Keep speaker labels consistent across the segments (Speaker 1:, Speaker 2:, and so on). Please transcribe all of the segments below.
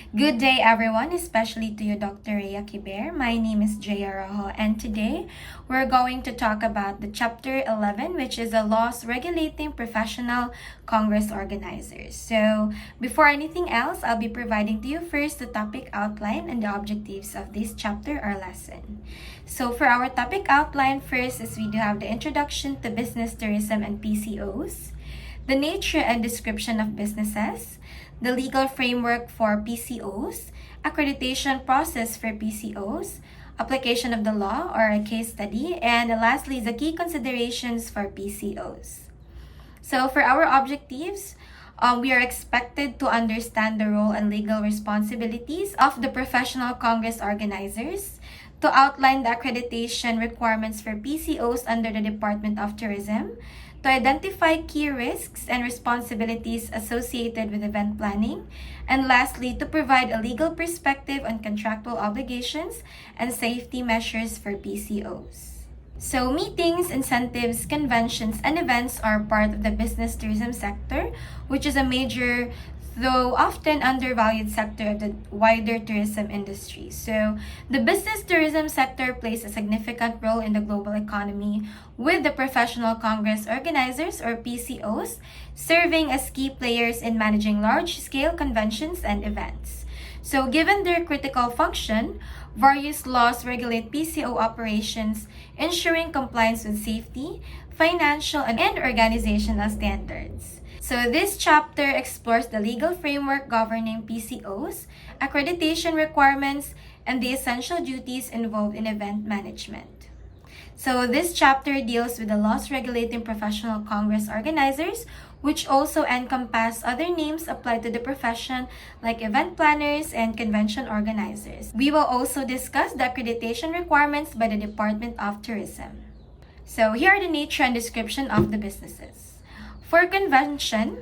Speaker 1: Good day, everyone, especially to you, Dr. Jeah. My name is Jeah Rojo, and today we're going to talk about the Chapter 11, which is the laws regulating professional Congress organizers. So, before anything else, I'll be providing to you first the topic outline and the objectives of this chapter or lesson. So, for our topic outline, first is we do have the introduction to business tourism and PCOs, the nature and description of businesses, the legal framework for PCOs, accreditation process for PCOs, application of the law or a case study, and lastly, the key considerations for PCOs. So for our objectives, we are expected to understand the role and legal responsibilities of the professional Congress organizers, to outline the accreditation requirements for PCOs under the Department of Tourism, to identify key risks and responsibilities associated with event planning, and lastly, to provide a legal perspective on contractual obligations and safety measures for PCOs. So, meetings, incentives, conventions, and events are part of the business tourism sector, which is a major, though often undervalued sector of the wider tourism industry. So, the business tourism sector plays a significant role in the global economy, with the professional Congress organizers or PCOs serving as key players in managing large-scale conventions and events. So, given their critical function, various laws regulate PCO operations, ensuring compliance with safety, financial, and organizational standards. So this chapter explores the legal framework governing PCOs, accreditation requirements, and the essential duties involved in event management. So this chapter deals with the laws regulating professional Congress organizers, which also encompass other names applied to the profession like event planners and convention organizers. We will also discuss the accreditation requirements by the Department of Tourism. So here are the nature and description of the businesses. For convention,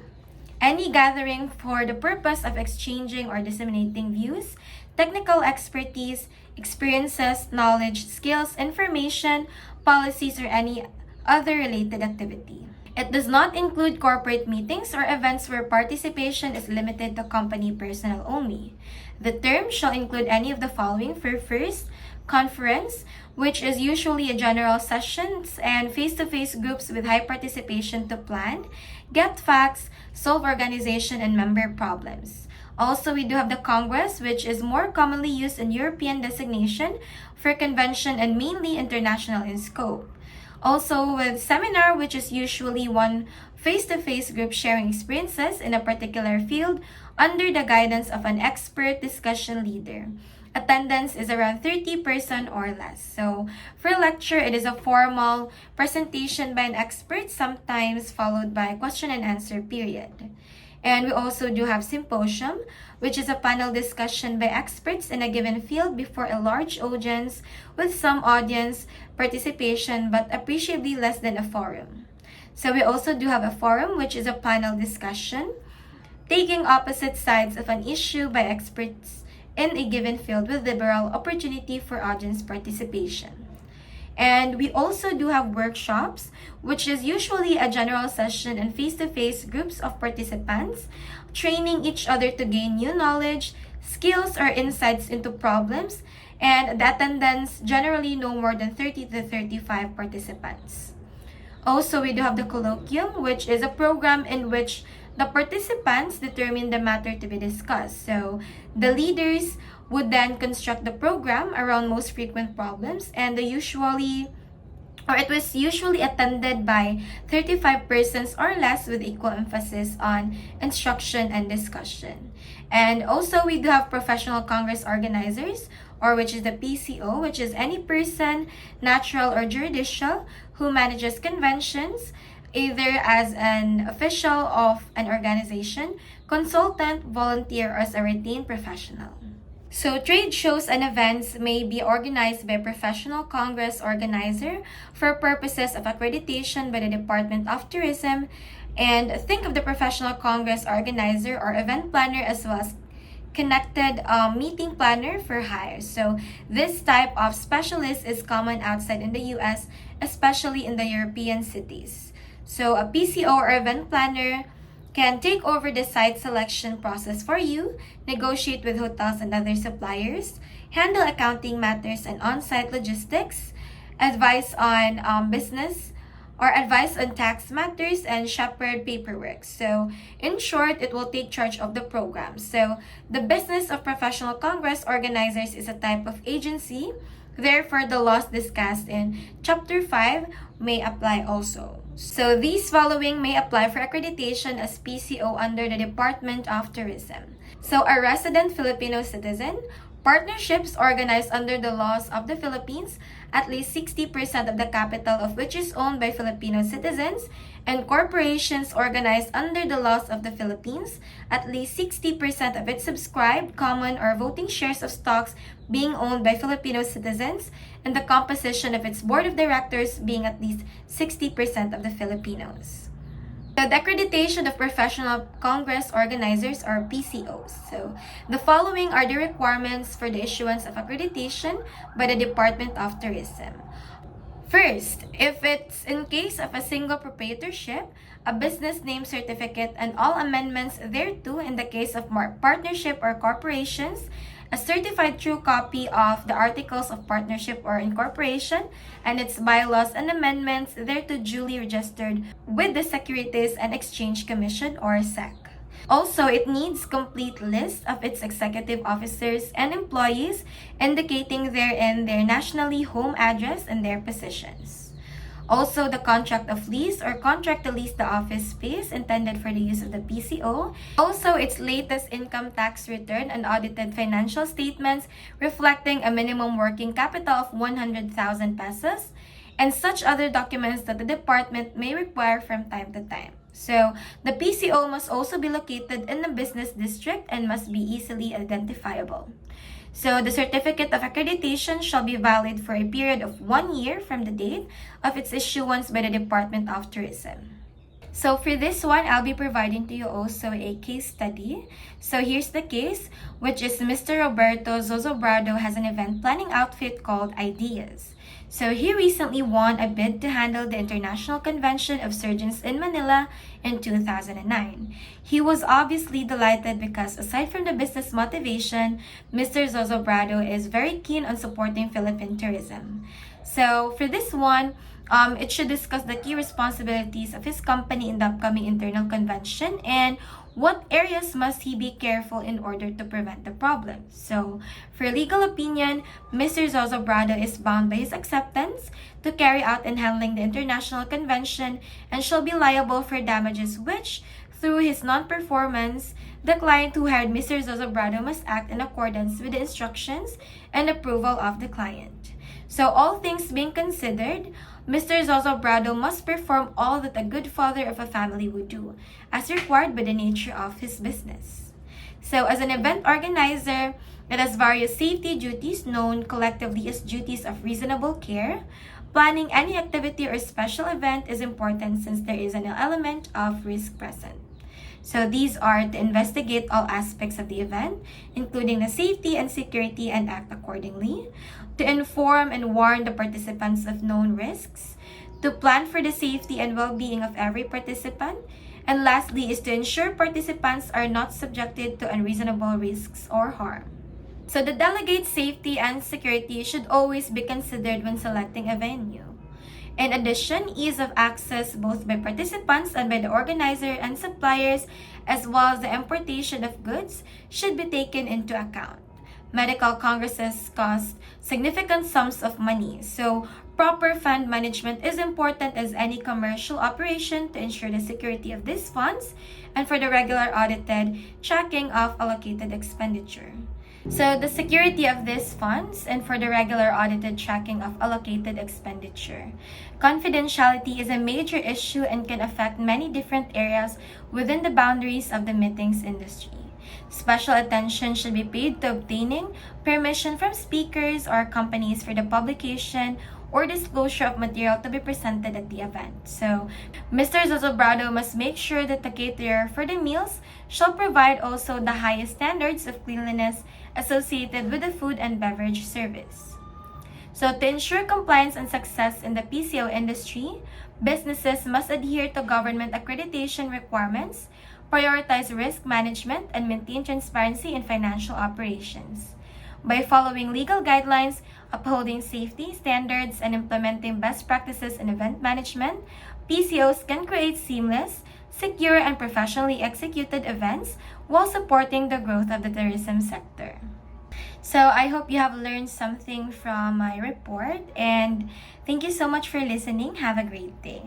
Speaker 1: any gathering for the purpose of exchanging or disseminating views, technical expertise, experiences, knowledge, skills, information, policies, or any other related activity. It does not include corporate meetings or events where participation is limited to company personnel only. The term shall include any of the following. For first, conference, which is usually a general sessions and face-to-face groups with high participation to plan, get facts, solve organization and member problems. Also, we do have the Congress, which is more commonly used in European designation for convention and mainly international in scope. Also, with seminar, which is usually one face-to-face group sharing experiences in a particular field under the guidance of an expert discussion leader. Attendance is around 30% or less. So, for lecture, it is a formal presentation by an expert, sometimes followed by a question and answer period. And we also do have symposium, which is a panel discussion by experts in a given field before a large audience with some audience participation but appreciably less than a forum. So we also do have a forum, which is a panel discussion, taking opposite sides of an issue by experts in a given field with liberal opportunity for audience participation. And we also do have workshops, which is usually a general session and face-to-face groups of participants, training each other to gain new knowledge, skills, or insights into problems, and the attendance generally no more than 30 to 35 participants. Also, we do have the colloquium, which is a program in which the participants determine the matter to be discussed. So, the leaders would then construct the program around most frequent problems, and it was usually attended by 35 persons or less with equal emphasis on instruction and discussion. And also we do have professional Congress organizers, or which is the PCO, which is any person, natural or judicial, who manages conventions either as an official of an organization, consultant, volunteer, or as a retained professional. So, trade shows and events may be organized by a professional Congress organizer for purposes of accreditation by the Department of Tourism. And think of the professional Congress organizer or event planner as well as connected meeting planner for hire. So, this type of specialist is common outside in the US, especially in the European cities. So, a PCO or event planner can take over the site selection process for you, negotiate with hotels and other suppliers, handle accounting matters and on-site logistics, advise on business or advise on tax matters, and shepherd paperwork. So, in short, it will take charge of the program. So, the business of professional congress organizers is a type of agency. Therefore, the laws discussed in Chapter 5 may apply also. So, these following may apply for accreditation as PCO under the Department of Tourism. So, a resident Filipino citizen, partnerships organized under the laws of the Philippines, at least 60% of the capital of which is owned by Filipino citizens, and corporations organized under the laws of the Philippines, at least 60% of its subscribed, common, or voting shares of stocks being owned by Filipino citizens, and the composition of its board of directors being at least 60% of the Filipinos. The accreditation of professional congress organizers or PCOs. So, the following are the requirements for the issuance of accreditation by the Department of Tourism. First, if it's in case of a single proprietorship, a business name certificate and all amendments thereto in the case of partnership or corporations, a certified true copy of the articles of partnership or incorporation and its bylaws and amendments thereto duly registered with the Securities and Exchange Commission or SEC. Also, it needs complete list of its executive officers and employees indicating therein their nationally home address and their positions. Also, the contract of lease or contract to lease the office space intended for the use of the PCO. Also, its latest income tax return and audited financial statements reflecting a minimum working capital of 100,000 pesos and such other documents that the department may require from time to time. So, the PCO must also be located in the business district and must be easily identifiable. So, the certificate of accreditation shall be valid for a period of 1 year from the date of its issuance by the Department of Tourism. So, for this one, I'll be providing to you also a case study. So, here's the case, which is Mr. Roberto Zozobrado has an event planning outfit called Ideas. So, he recently won a bid to handle the International Convention of Surgeons in Manila in 2009. He was obviously delighted because aside from the business motivation, Mr. Zozobrado is very keen on supporting Philippine tourism. So, for this one, it should discuss the key responsibilities of his company in the upcoming internal convention and what areas must he be careful in order to prevent the problem. So, for legal opinion, Mr. Zozobrado is bound by his acceptance to carry out and handling the international convention and shall be liable for damages which, through his non-performance, the client who hired Mr. Zozobrado must act in accordance with the instructions and approval of the client. So, all things being considered, Mr. Zozobrado must perform all that a good father of a family would do, as required by the nature of his business. So, as an event organizer, it has various safety duties known collectively as duties of reasonable care. Planning any activity or special event is important since there is an element of risk present. So, these are to investigate all aspects of the event, including the safety and security, and act accordingly, to inform and warn the participants of known risks, to plan for the safety and well-being of every participant, and lastly is to ensure participants are not subjected to unreasonable risks or harm. So the delegate's safety and security should always be considered when selecting a venue. In addition, ease of access both by participants and by the organizer and suppliers, as well as the importation of goods, should be taken into account. Medical congresses cost significant sums of money, so proper fund management is important as any commercial operation to ensure the security of these funds and for the regular audited tracking of allocated expenditure. So the security of these funds and for the regular audited tracking of allocated expenditure. Confidentiality is a major issue and can affect many different areas within the boundaries of the meetings industry. Special attention should be paid to obtaining permission from speakers or companies for the publication or disclosure of material to be presented at the event. So, Mr. Zozobrado must make sure that the caterer for the meals shall provide also the highest standards of cleanliness associated with the food and beverage service. So, to ensure compliance and success in the PCO industry, businesses must adhere to government accreditation requirements, prioritize risk management, and maintain transparency in financial operations. By following legal guidelines, upholding safety standards, and implementing best practices in event management, PCOs can create seamless, secure, and professionally executed events while supporting the growth of the tourism sector. So I hope you have learned something from my report, and thank you so much for listening. Have a great day.